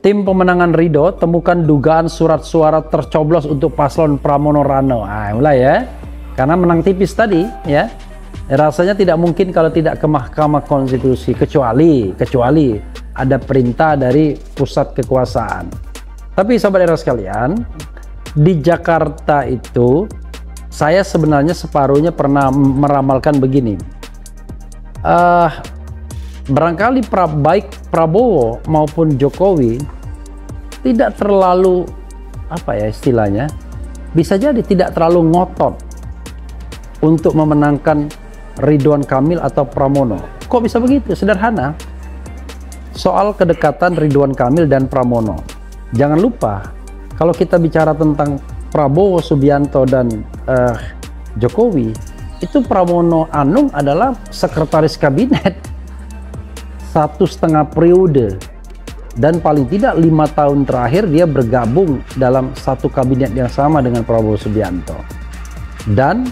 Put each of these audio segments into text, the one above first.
Tim pemenangan Ridho temukan dugaan surat suara tercoblos untuk paslon Pramono Rano. Mulai ya, karena menang tipis tadi ya. Rasanya tidak mungkin kalau tidak ke Mahkamah Konstitusi, kecuali ada perintah dari pusat kekuasaan. Tapi sahabat era sekalian, di Jakarta itu saya sebenarnya separuhnya pernah meramalkan begini. Barangkali baik Prabowo maupun Jokowi tidak terlalu, apa ya istilahnya, bisa jadi tidak terlalu ngotot untuk memenangkan Ridwan Kamil atau Pramono. Kok bisa begitu? Sederhana. Soal kedekatan Ridwan Kamil dan Pramono. Jangan lupa, kalau kita bicara tentang Prabowo Subianto dan Jokowi, itu Pramono Anung adalah sekretaris kabinet 1,5 periode, dan paling tidak 5 tahun terakhir dia bergabung dalam satu kabinet yang sama dengan Prabowo Subianto, dan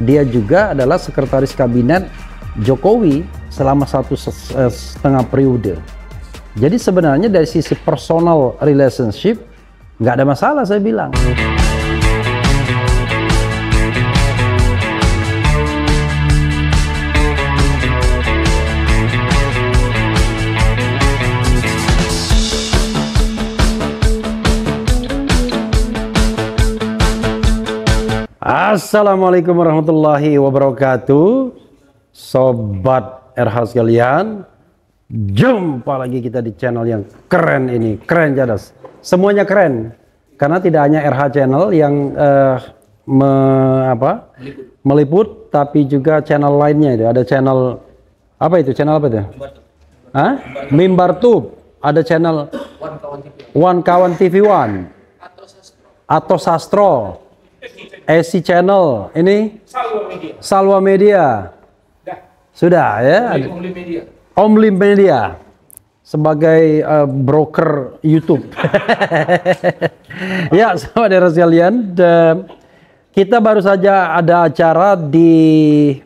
dia juga adalah sekretaris kabinet Jokowi selama 1,5 periode. Jadi sebenarnya dari sisi personal relationship nggak ada masalah, saya bilang. Assalamualaikum warahmatullahi wabarakatuh, sobat RH sekalian. Jumpa lagi kita di channel yang keren ini, keren jadas. Semuanya keren, karena tidak hanya RH channel yang meliput, tapi juga channel lainnya itu. Ada channel apa itu? Channel apa itu? Mimbar Tube. Ada channel One Kawan TV One, atau Sastro. SC Channel, ini Salwa Media. Sudah ya. Omlim Media sebagai broker YouTube. Ya, sahabat sekalian, kita baru saja ada acara di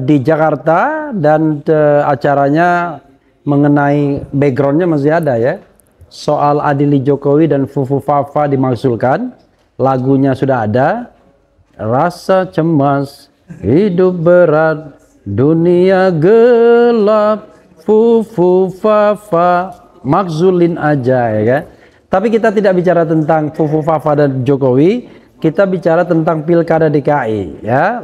di Jakarta, dan acaranya mengenai backgroundnya masih ada ya. Soal Adili Jokowi dan Fufu Fafa dimakzulkan. Lagunya sudah ada. Rasa cemas, hidup berat, dunia gelap, Fufu Fafa, makzulin aja ya kan. Tapi kita tidak bicara tentang Fufu Fafa dan Jokowi, kita bicara tentang Pilkada DKI ya.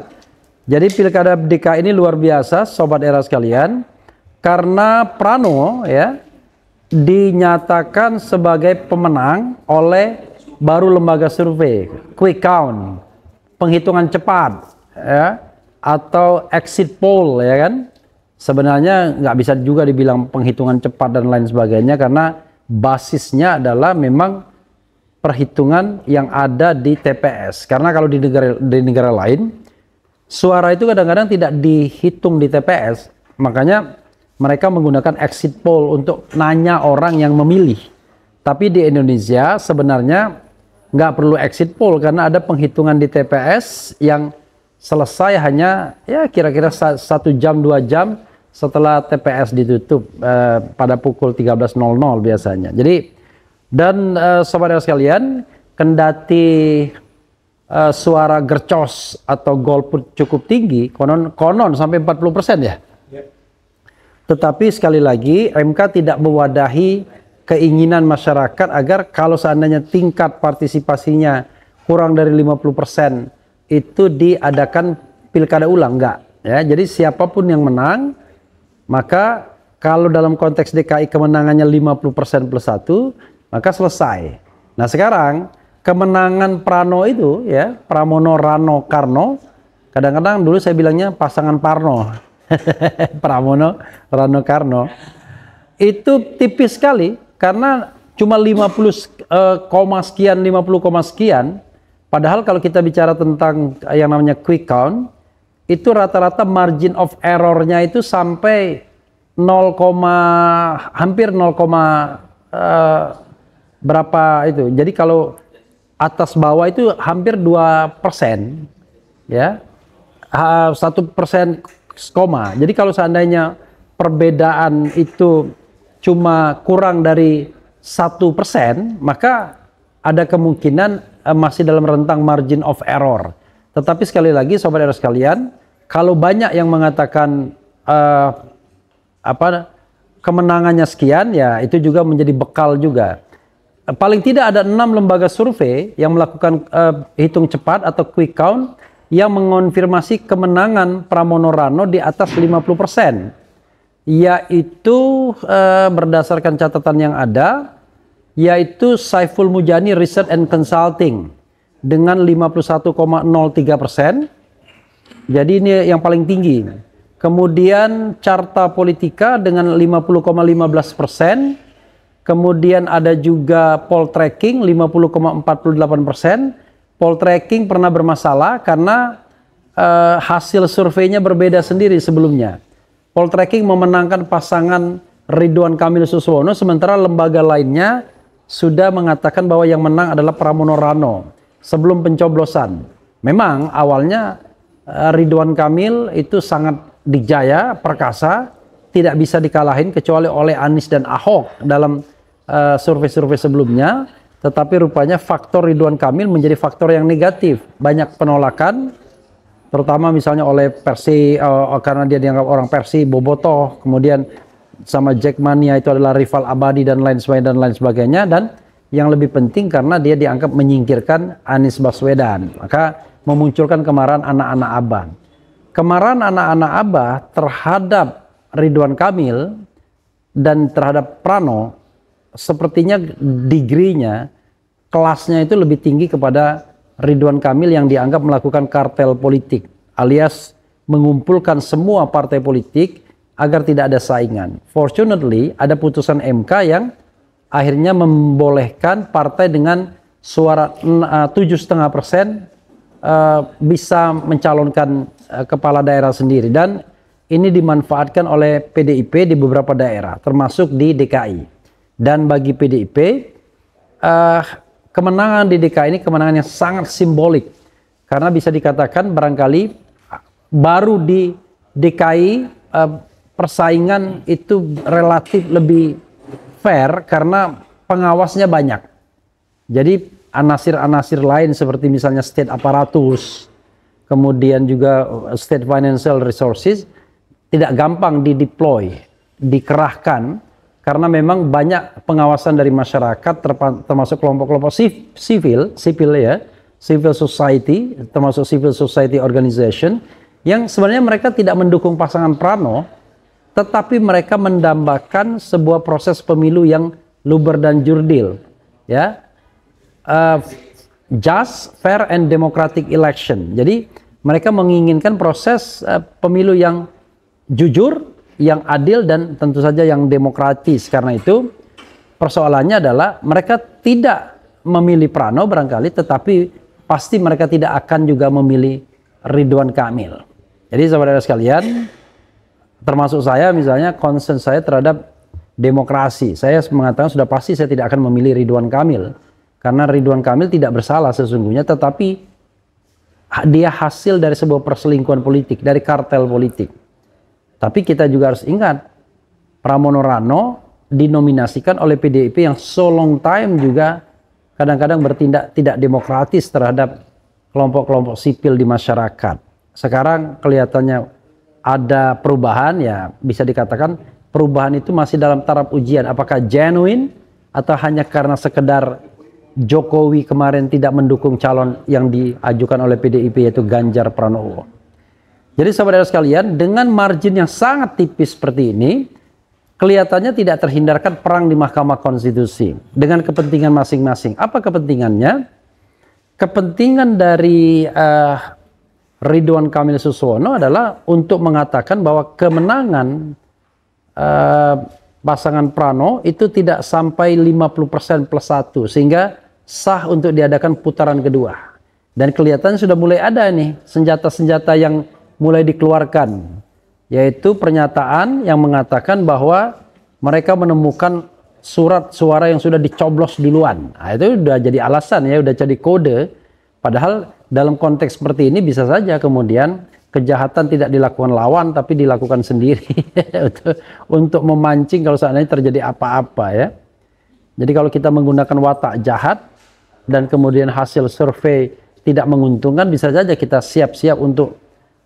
Jadi Pilkada DKI ini luar biasa, sobat era sekalian, karena Prano ya dinyatakan sebagai pemenang oleh baru lembaga survei quick count, penghitungan cepat ya, atau exit poll ya kan. Sebenarnya nggak bisa juga dibilang penghitungan cepat dan lain sebagainya, karena basisnya adalah memang perhitungan yang ada di TPS. Karena kalau di negara lain suara itu kadang-kadang tidak dihitung di TPS, makanya mereka menggunakan exit poll untuk nanya orang yang memilih. Tapi di Indonesia sebenarnya nggak perlu exit poll, karena ada penghitungan di TPS yang selesai hanya ya kira-kira 1 jam 2 jam setelah TPS ditutup pada pukul 13.00 biasanya. Jadi, dan sobat sekalian, kendati suara gercos atau golput cukup tinggi, konon sampai 40% ya. Tetapi sekali lagi MK tidak mewadahi keinginan masyarakat agar kalau seandainya tingkat partisipasinya kurang dari 50% itu diadakan pilkada ulang, enggak ya. Jadi siapapun yang menang, maka kalau dalam konteks DKI kemenangannya 50% plus 1, maka selesai. Nah sekarang kemenangan Prano itu ya, Pramono Rano Karno, kadang-kadang dulu saya bilangnya pasangan Parno. Pramono Rano Karno itu tipis sekali, karena cuma 50 sekian. Padahal kalau kita bicara tentang yang namanya quick count, itu rata-rata margin of errornya itu sampai 0, hampir 0, berapa itu. Jadi kalau atas bawah itu hampir 2% ya, 1%. Jadi kalau seandainya perbedaan itu cuma kurang dari 1%, maka ada kemungkinan masih dalam rentang margin of error. Tetapi sekali lagi sobat era sekalian, kalau banyak yang mengatakan kemenangannya sekian, ya itu juga menjadi bekal juga. Paling tidak ada 6 lembaga survei yang melakukan hitung cepat atau quick count yang mengonfirmasi kemenangan Pramono Rano di atas 50%. Yaitu berdasarkan catatan yang ada, yaitu Saiful Mujani Research and Consulting dengan 51,03%. Jadi ini yang paling tinggi. Kemudian Carta Politika dengan 50,15%. Kemudian ada juga Poltreking 50,48%. Poltreking pernah bermasalah karena hasil surveinya berbeda sendiri sebelumnya. Poltreking memenangkan pasangan Ridwan Kamil Suswono, sementara lembaga lainnya sudah mengatakan bahwa yang menang adalah Pramono Rano sebelum pencoblosan. Memang awalnya Ridwan Kamil itu sangat dijaya, perkasa, tidak bisa dikalahin kecuali oleh Anies dan Ahok dalam survei-survei sebelumnya. Tetapi rupanya faktor Ridwan Kamil menjadi faktor yang negatif. Banyak penolakan, terutama misalnya oleh Persi, karena dia dianggap orang Persi, Bobotoh, kemudian sama Jackmania itu adalah rival abadi dan lain sebagainya, dan yang lebih penting karena dia dianggap menyingkirkan Anies Baswedan, maka memunculkan kemarahan anak-anak Abah. Kemarahan anak-anak Abah terhadap Ridwan Kamil dan terhadap Prano sepertinya degree-nya, kelasnya itu lebih tinggi kepada Ridwan Kamil yang dianggap melakukan kartel politik, alias mengumpulkan semua partai politik agar tidak ada saingan. Fortunately, ada putusan MK yang akhirnya membolehkan partai dengan suara 7,5% bisa mencalonkan kepala daerah sendiri, dan ini dimanfaatkan oleh PDIP di beberapa daerah, termasuk di DKI. Dan bagi PDIP, kemenangan di DKI ini kemenangan yang sangat simbolik, karena bisa dikatakan barangkali baru di DKI persaingan itu relatif lebih fair karena pengawasnya banyak. Jadi anasir-anasir lain seperti misalnya state apparatus, kemudian juga state financial resources tidak gampang dideploy, dikerahkan, karena memang banyak pengawasan dari masyarakat, termasuk kelompok-kelompok civil ya, civil society, termasuk civil society organization, yang sebenarnya mereka tidak mendukung pasangan Prano, tetapi mereka mendambakan sebuah proses pemilu yang luber dan jurdil, ya, just, fair, and democratic election. Jadi mereka menginginkan proses pemilu yang jujur, yang adil, dan tentu saja yang demokratis. Karena itu persoalannya adalah mereka tidak memilih Prano barangkali, tetapi pasti mereka tidak akan juga memilih Ridwan Kamil. Jadi saudara sekalian, termasuk saya misalnya, concern saya terhadap demokrasi. Saya mengatakan sudah pasti saya tidak akan memilih Ridwan Kamil. Karena Ridwan Kamil tidak bersalah sesungguhnya, tetapi dia hasil dari sebuah perselingkuhan politik, dari kartel politik. Tapi kita juga harus ingat, Pramono Rano dinominasikan oleh PDIP yang so long time juga kadang-kadang bertindak tidak demokratis terhadap kelompok-kelompok sipil di masyarakat. Sekarang kelihatannya ada perubahan, ya bisa dikatakan perubahan itu masih dalam taraf ujian. Apakah genuine atau hanya karena sekedar Jokowi kemarin tidak mendukung calon yang diajukan oleh PDIP, yaitu Ganjar Pranowo. Jadi saudara sekalian, dengan margin yang sangat tipis seperti ini, kelihatannya tidak terhindarkan perang di Mahkamah Konstitusi dengan kepentingan masing-masing. Apa kepentingannya? Kepentingan dari Ridwan Kamil Suswono adalah untuk mengatakan bahwa kemenangan pasangan Prano itu tidak sampai 50% plus 1, sehingga sah untuk diadakan putaran kedua. Dan kelihatan sudah mulai ada nih senjata-senjata yang mulai dikeluarkan, yaitu pernyataan yang mengatakan bahwa mereka menemukan surat suara yang sudah dicoblos duluan. Nah, itu sudah jadi alasan, ya, sudah jadi kode. Padahal dalam konteks seperti ini bisa saja kemudian kejahatan tidak dilakukan lawan tapi dilakukan sendiri untuk memancing kalau seandainya terjadi apa-apa ya. Jadi kalau kita menggunakan watak jahat dan kemudian hasil survei tidak menguntungkan, bisa saja kita siap-siap untuk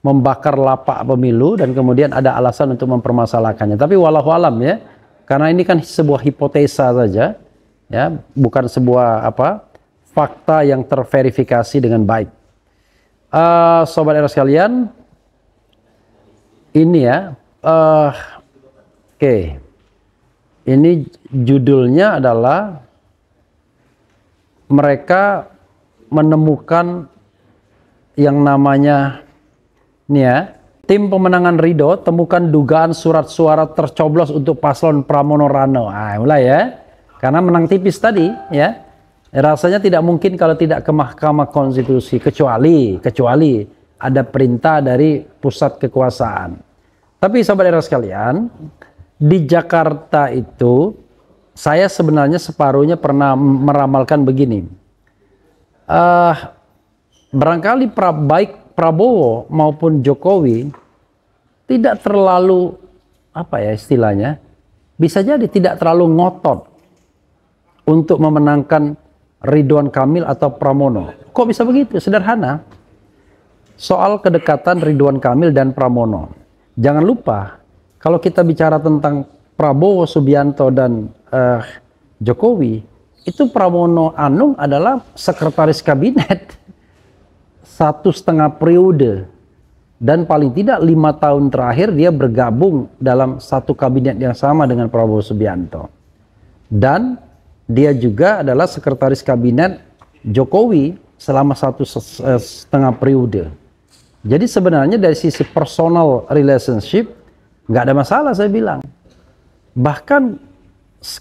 membakar lapak pemilu dan kemudian ada alasan untuk mempermasalahkannya. Tapi walau alam ya, karena ini kan sebuah hipotesa saja ya, bukan sebuah fakta yang terverifikasi dengan baik. Sobat era sekalian, ini ya, oke. Ini judulnya adalah mereka menemukan yang namanya ini ya, tim pemenangan Ridho temukan dugaan surat suara tercoblos untuk paslon Pramono Rano. Mulai ya, karena menang tipis tadi ya. Rasanya tidak mungkin kalau tidak ke Mahkamah Konstitusi kecuali ada perintah dari pusat kekuasaan. Tapi sahabat era sekalian, di Jakarta itu saya sebenarnya separuhnya pernah meramalkan begini. Barangkali baik Prabowo maupun Jokowi tidak terlalu istilahnya, bisa jadi tidak terlalu ngotot untuk memenangkan Ridwan Kamil atau Pramono. Kok bisa begitu? Sederhana. Soal kedekatan Ridwan Kamil dan Pramono. Jangan lupa, kalau kita bicara tentang Prabowo Subianto dan Jokowi, itu Pramono Anung adalah sekretaris kabinet 1,5 periode. Dan paling tidak 5 tahun terakhir dia bergabung dalam satu kabinet yang sama dengan Prabowo Subianto. Dan dia juga adalah sekretaris kabinet Jokowi selama 1,5 periode. Jadi sebenarnya dari sisi personal relationship nggak ada masalah saya bilang. Bahkan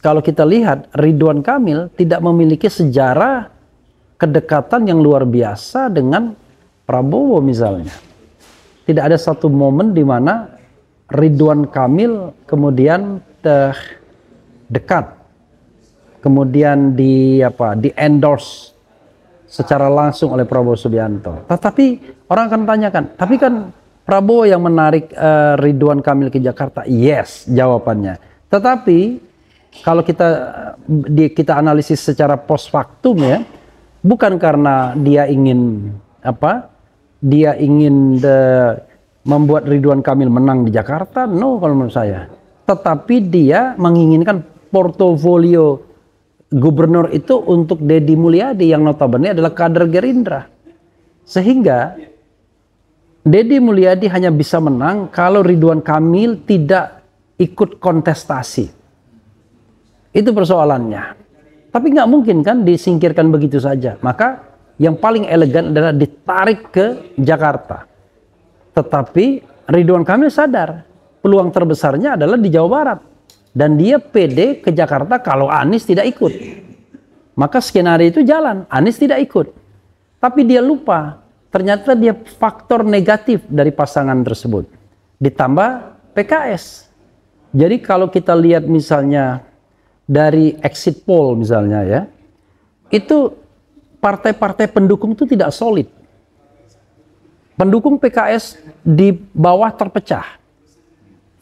kalau kita lihat Ridwan Kamil tidak memiliki sejarah kedekatan yang luar biasa dengan Prabowo misalnya. Tidak ada satu momen di mana Ridwan Kamil kemudian dekat, kemudian di endorse secara langsung oleh Prabowo Subianto. Tetapi orang akan tanyakan, tapi kan Prabowo yang menarik Ridwan Kamil ke Jakarta. Yes, jawabannya. Tetapi kalau kita analisis secara post factum ya, bukan karena dia ingin membuat Ridwan Kamil menang di Jakarta, no kalau menurut saya. Tetapi dia menginginkan portofolio gubernur itu untuk Deddy Mulyadi yang notabene adalah kader Gerindra. Sehingga Deddy Mulyadi hanya bisa menang kalau Ridwan Kamil tidak ikut kontestasi. Itu persoalannya. Tapi nggak mungkin kan disingkirkan begitu saja. Maka yang paling elegan adalah ditarik ke Jakarta. Tetapi Ridwan Kamil sadar peluang terbesarnya adalah di Jawa Barat. Dan dia pede ke Jakarta kalau Anies tidak ikut. Maka skenario itu jalan, Anies tidak ikut. Tapi dia lupa, ternyata dia faktor negatif dari pasangan tersebut. Ditambah PKS. Jadi kalau kita lihat misalnya dari exit poll misalnya ya, itu partai-partai pendukung itu tidak solid. Pendukung PKS di bawah terpecah.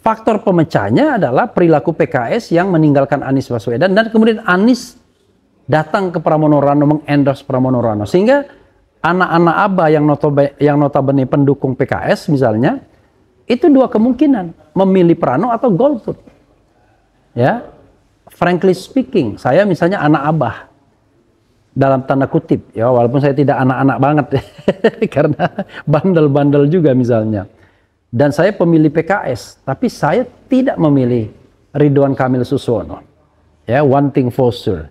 Faktor pemecahnya adalah perilaku PKS yang meninggalkan Anies Baswedan dan kemudian Anies datang ke Pramono Rano mengendorse Pramono Rano, sehingga anak-anak ABA yang notabene pendukung PKS misalnya itu dua kemungkinan, memilih Prano atau golput. Ya, frankly speaking, saya misalnya anak ABA dalam tanda kutip ya, walaupun saya tidak anak-anak banget karena bandel-bandel juga misalnya. Dan saya pemilih PKS, tapi saya tidak memilih Ridwan Kamil Suswono. Ya, one thing for sure.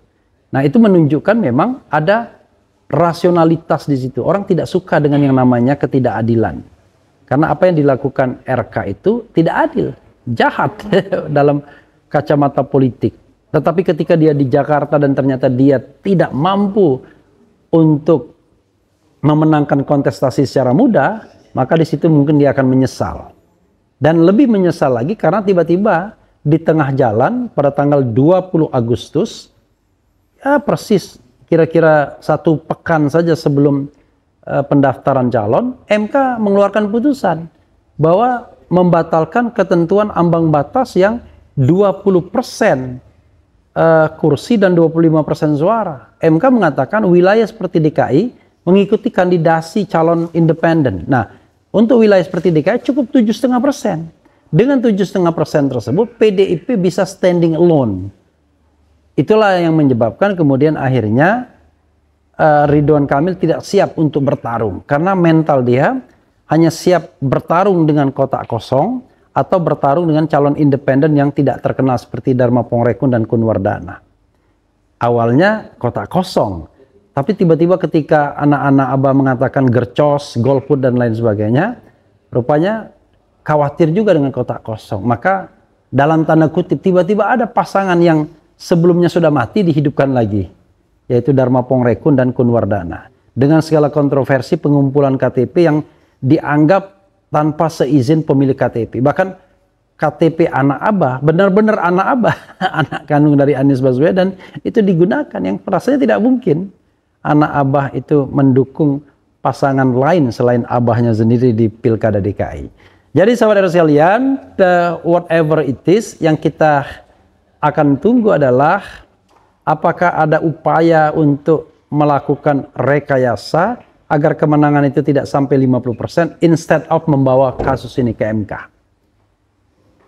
Nah, itu menunjukkan memang ada rasionalitas di situ. Orang tidak suka dengan yang namanya ketidakadilan. Karena apa yang dilakukan RK itu tidak adil, jahat dalam kacamata politik. Tetapi ketika dia di Jakarta dan ternyata dia tidak mampu untuk memenangkan kontestasi secara mudah, maka di situ mungkin dia akan menyesal. Dan lebih menyesal lagi karena tiba-tiba di tengah jalan pada tanggal 20 Agustus, ya persis kira-kira 1 pekan saja sebelum pendaftaran calon, MK mengeluarkan putusan bahwa membatalkan ketentuan ambang batas yang 20% kursi dan 25% suara. MK mengatakan wilayah seperti DKI mengikuti kandidasi calon independen. Nah, untuk wilayah seperti DKI cukup 7,5%. Dengan 7,5% tersebut, PDIP bisa standing alone. Itulah yang menyebabkan kemudian akhirnya Ridwan Kamil tidak siap untuk bertarung. Karena mental dia hanya siap bertarung dengan kotak kosong atau bertarung dengan calon independen yang tidak terkenal seperti Dharma Pongrekun dan Kun Wardana. Awalnya kotak kosong, tapi tiba-tiba ketika anak-anak Abah mengatakan gercos, golput dan lain sebagainya, rupanya khawatir juga dengan kotak kosong. Maka dalam tanda kutip tiba-tiba ada pasangan yang sebelumnya sudah mati dihidupkan lagi, yaitu Dharma Pongrekun dan Kun Wardana. Dengan segala kontroversi pengumpulan KTP yang dianggap tanpa seizin pemilik KTP. Bahkan KTP anak Abah, benar-benar anak Abah, anak kandung dari Anies Baswedan, itu digunakan, yang rasanya tidak mungkin anak Abah itu mendukung pasangan lain selain Abahnya sendiri di Pilkada DKI. Jadi saudara sekalian, whatever it is, yang kita akan tunggu adalah apakah ada upaya untuk melakukan rekayasa agar kemenangan itu tidak sampai 50% instead of membawa kasus ini ke MK.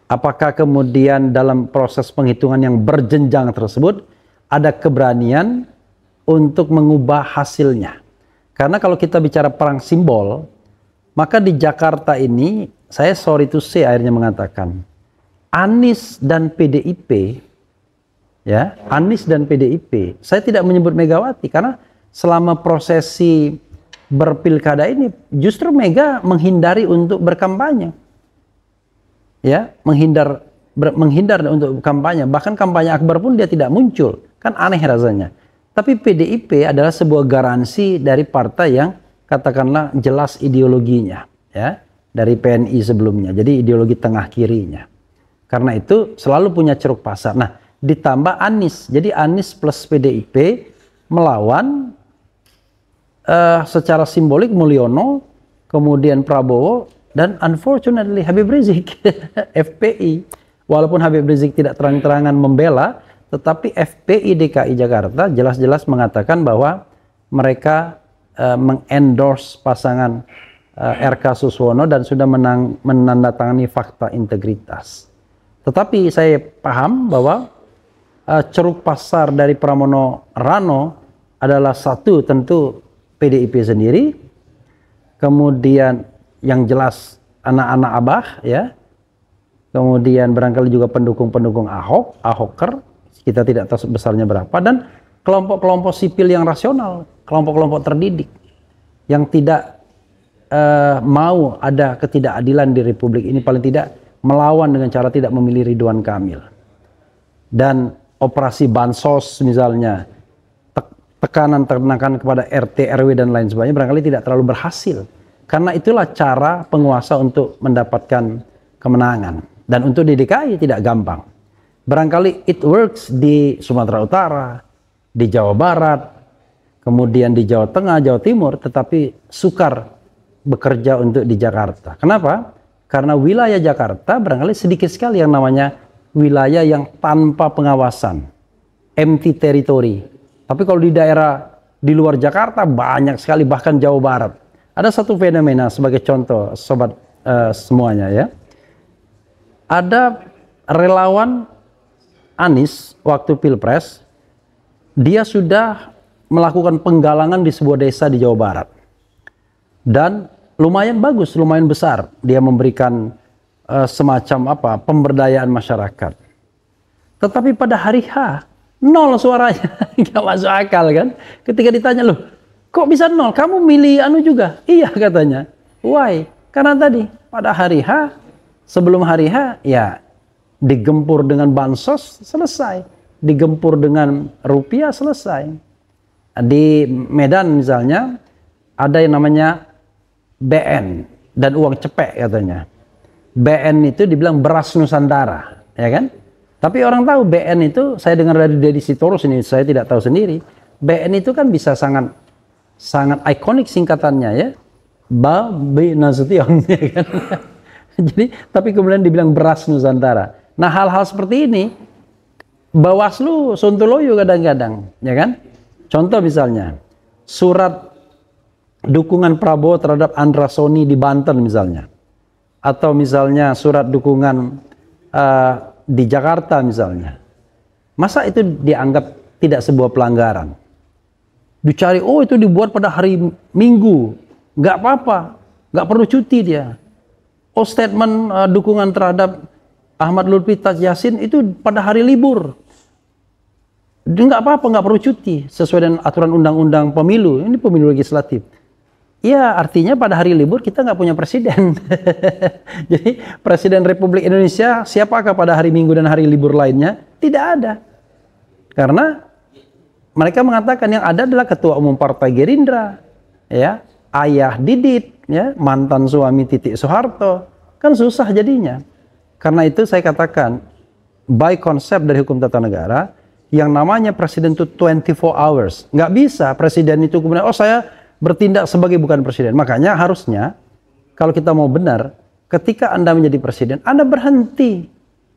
Apakah kemudian dalam proses penghitungan yang berjenjang tersebut ada keberanian untuk mengubah hasilnya? Karena kalau kita bicara perang simbol, maka di Jakarta ini, saya sorry to say akhirnya mengatakan, Anies dan PDIP, ya, Anies dan PDIP, saya tidak menyebut Megawati karena selama prosesi berpilkada ini justru Mega menghindari untuk berkampanye, ya, menghindar untuk kampanye, bahkan kampanye akbar pun dia tidak muncul, kan aneh rasanya. Tapi PDIP adalah sebuah garansi dari partai yang katakanlah jelas ideologinya, ya, dari PNI sebelumnya, jadi ideologi tengah kirinya. Karena itu selalu punya ceruk pasar. Nah, ditambah Anies, jadi Anies plus PDIP melawan secara simbolik Mulyono, kemudian Prabowo, dan unfortunately Habib Rizik, FPI. Walaupun Habib Rizik tidak terang-terangan membela, tetapi FPI DKI Jakarta jelas-jelas mengatakan bahwa mereka mengendorse pasangan RK Suswono dan sudah menandatangani fakta integritas. Tetapi saya paham bahwa ceruk pasar dari Pramono Rano adalah satu tentu PDIP sendiri, kemudian yang jelas anak-anak Abah, ya, kemudian barangkali juga pendukung-pendukung Ahok, Ahoker, kita tidak tahu besarnya berapa, dan kelompok-kelompok sipil yang rasional, kelompok-kelompok terdidik yang tidak mau ada ketidakadilan di Republik ini, paling tidak melawan dengan cara tidak memilih Ridwan Kamil. Dan operasi bansos misalnya, tekanan kepada RT, RW dan lain sebagainya barangkali tidak terlalu berhasil. Karena itulah cara penguasa untuk mendapatkan kemenangan. Dan untuk di DKI tidak gampang. Barangkali it works di Sumatera Utara, di Jawa Barat, kemudian di Jawa Tengah, Jawa Timur, tetapi sukar bekerja untuk di Jakarta. Kenapa? Karena wilayah Jakarta barangkali sedikit sekali yang namanya wilayah yang tanpa pengawasan, empty territory. Tapi kalau di daerah di luar Jakarta banyak sekali, bahkan Jawa Barat. Ada satu fenomena sebagai contoh, sobat semuanya, ya. Ada relawan Anies waktu Pilpres, dia sudah melakukan penggalangan di sebuah desa di Jawa Barat. Dan lumayan bagus, lumayan besar. Dia memberikan semacam pemberdayaan masyarakat. Tetapi pada hari H, nol suaranya, nggak masuk akal kan? Ketika ditanya, loh, kok bisa nol? Kamu milih anu juga? Iya katanya. Why? Karena tadi pada hari H, sebelum hari H, ya digempur dengan bansos selesai, digempur dengan rupiah selesai. Di Medan misalnya ada yang namanya BN dan uang cepek katanya. BN itu dibilang beras Nusantara, ya kan? Tapi orang tahu BN itu, saya dengar dari Deddy Sitorus ini, saya tidak tahu sendiri. BN itu kan bisa sangat sangat ikonik singkatannya ya, Babe Nasution, ya kan? Jadi, tapi kemudian dibilang beras Nusantara. Nah, hal-hal seperti ini, Bawaslu Sontoloyo kadang-kadang, ya kan? Contoh misalnya, surat dukungan Prabowo terhadap Andra Soni di Banten misalnya, atau misalnya surat dukungan di Jakarta misalnya. Masa itu dianggap tidak sebuah pelanggaran? Dicari, oh itu dibuat pada hari Minggu, nggak apa-apa, nggak perlu cuti dia. Oh statement dukungan terhadap Ahmad Lutfi Taj Yassin itu pada hari libur, nggak apa-apa, nggak perlu cuti sesuai dengan aturan undang-undang pemilu. Ini pemilu legislatif. Ya artinya pada hari libur kita nggak punya presiden. Jadi Presiden Republik Indonesia siapakah pada hari Minggu dan hari libur lainnya? Tidak ada. Karena mereka mengatakan yang ada adalah Ketua Umum Partai Gerindra, ya, ayah Didit, ya, mantan suami Titik Soeharto. Kan susah jadinya. Karena itu saya katakan, by konsep dari hukum tata negara, yang namanya presiden itu 24 hours. Nggak bisa presiden itu kemudian, oh saya bertindak sebagai bukan presiden. Makanya harusnya, kalau kita mau benar, ketika Anda menjadi presiden, Anda berhenti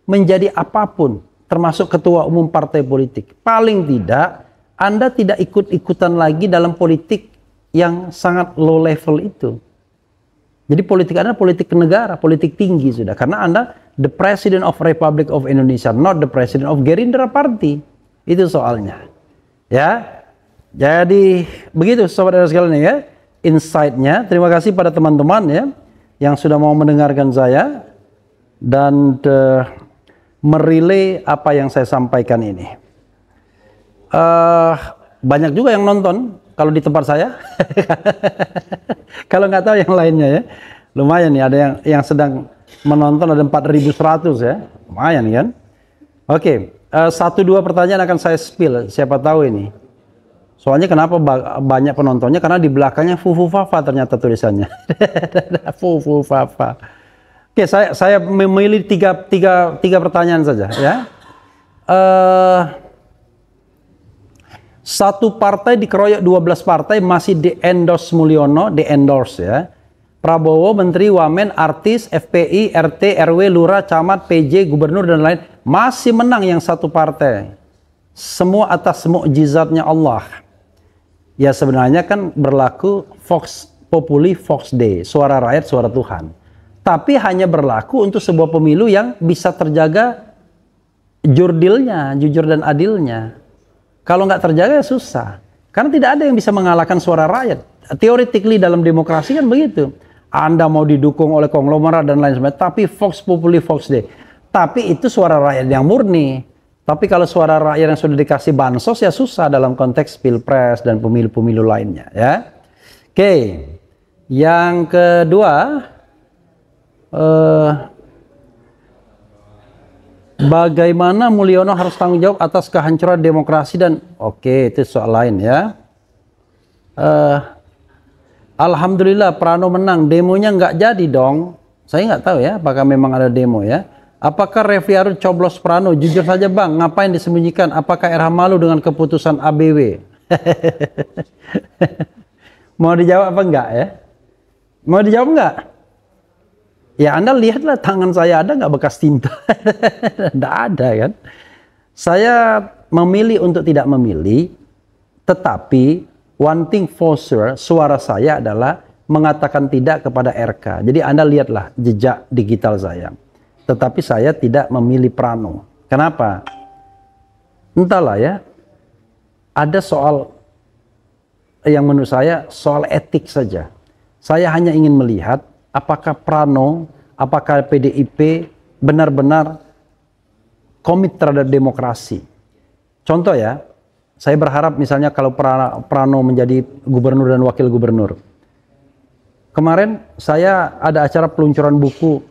menjadi apapun, termasuk ketua umum partai politik. Paling tidak, Anda tidak ikut-ikutan lagi dalam politik yang sangat low level itu. Jadi politik Anda politik negara, politik tinggi sudah. Karena Anda the President of Republic of Indonesia, not the President of Gerindra Party. Itu soalnya. Ya. Jadi begitu sobat sekalian ya, insight-nya. Terima kasih pada teman-teman ya yang sudah mau mendengarkan saya dan merilai apa yang saya sampaikan ini. Banyak juga yang nonton kalau di tempat saya. Kalau nggak tahu yang lainnya ya, lumayan nih, ada yang sedang menonton, ada 4.100 ya, lumayan kan. Oke, 1-2 pertanyaan akan saya spill, siapa tahu ini. Soalnya kenapa banyak penontonnya? Karena di belakangnya Fufu Fafa ternyata tulisannya. Fufu Fafa. Oke, saya memilih tiga pertanyaan saja ya. Satu partai dikeroyok 12 partai masih di-endorse Mulyono, di-endorse ya. Prabowo, Menteri, Wamen, artis, FPI, RT, RW, Lurah, Camat, PJ, Gubernur dan lain masih menang yang satu partai. Semua atas mukjizatnya Allah. Ya sebenarnya kan berlaku Vox Populi, Vox Dei, suara rakyat, suara Tuhan. Tapi hanya berlaku untuk sebuah pemilu yang bisa terjaga jurdilnya, jujur dan adilnya. Kalau nggak terjaga ya susah. Karena tidak ada yang bisa mengalahkan suara rakyat. Theoretically dalam demokrasi kan begitu. Anda mau didukung oleh konglomerat dan lain sebagainya, tapi Vox Populi, Vox Dei. Tapi itu suara rakyat yang murni. Tapi kalau suara rakyat yang sudah dikasih bansos ya susah dalam konteks pilpres dan pemilu-pemilu lainnya ya. Oke, yang kedua, bagaimana Mulyono harus tanggung jawab atas kehancuran demokrasi dan oke, itu soal lain ya. Alhamdulillah Prano menang, demonya nggak jadi dong. Saya nggak tahu ya apakah memang ada demo ya. Apakah Refli Harun coblos Prano? Jujur saja bang, ngapain disembunyikan? Apakah RH malu dengan keputusan ABW? Mau dijawab apa enggak ya? Mau dijawab enggak? Ya Anda lihatlah tangan saya ada nggak bekas tinta? Nggak ada kan? Saya memilih untuk tidak memilih, tetapi one thing for sure, suara saya adalah mengatakan tidak kepada RK. Jadi Anda lihatlah jejak digital saya. Tetapi saya tidak memilih Prano. Kenapa? Entahlah ya. Ada soal yang menurut saya soal etik saja. Saya hanya ingin melihat apakah Prano, apakah PDIP benar-benar komit terhadap demokrasi. Contoh ya, saya berharap misalnya kalau Prano menjadi gubernur dan wakil gubernur. Kemarin saya ada acara peluncuran buku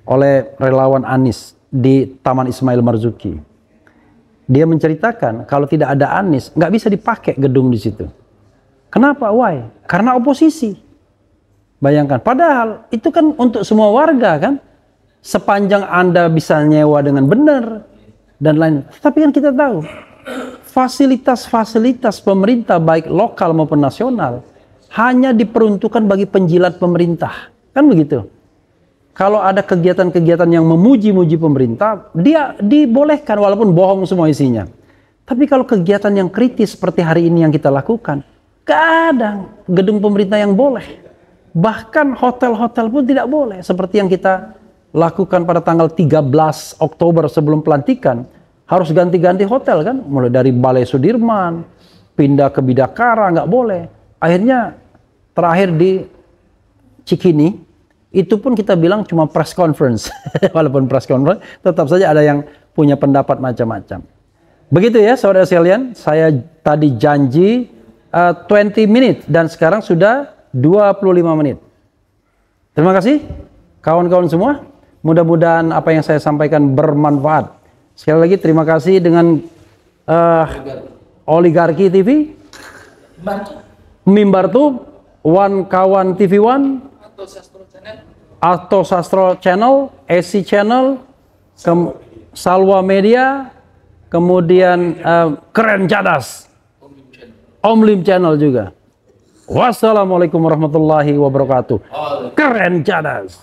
oleh relawan Anies di Taman Ismail Marzuki. Dia menceritakan kalau tidak ada Anies nggak bisa dipakai gedung di situ. Kenapa? Why? Karena oposisi. Bayangkan. Padahal itu kan untuk semua warga kan. Sepanjang Anda bisa nyewa dengan benar dan lain. Tapi kan kita tahu fasilitas-fasilitas pemerintah baik lokal maupun nasional hanya diperuntukkan bagi penjilat pemerintah. Kan begitu. Kalau ada kegiatan-kegiatan yang memuji-muji pemerintah, dia dibolehkan walaupun bohong semua isinya. Tapi kalau kegiatan yang kritis seperti hari ini yang kita lakukan, kadang gedung pemerintah yang boleh. Bahkan hotel-hotel pun tidak boleh. Seperti yang kita lakukan pada tanggal 13 Oktober sebelum pelantikan. Harus ganti-ganti hotel kan. Mulai dari Balai Sudirman, pindah ke Bidakara, nggak boleh. Akhirnya terakhir di Cikini, itu pun kita bilang cuma press conference. Walaupun press conference, tetap saja ada yang punya pendapat macam-macam. Begitu ya saudara sekalian, saya tadi janji 20 menit dan sekarang sudah 25 menit. Terima kasih kawan-kawan semua. Mudah-mudahan apa yang saya sampaikan bermanfaat. Sekali lagi terima kasih dengan Oligarki TV, Mimbartu, One Kawan TV One, Atau Sastro Channel, AC Channel, Salwa Media, kemudian Keren Cadas, Omlim Channel juga. Wassalamualaikum warahmatullahi wabarakatuh. Keren Cadas.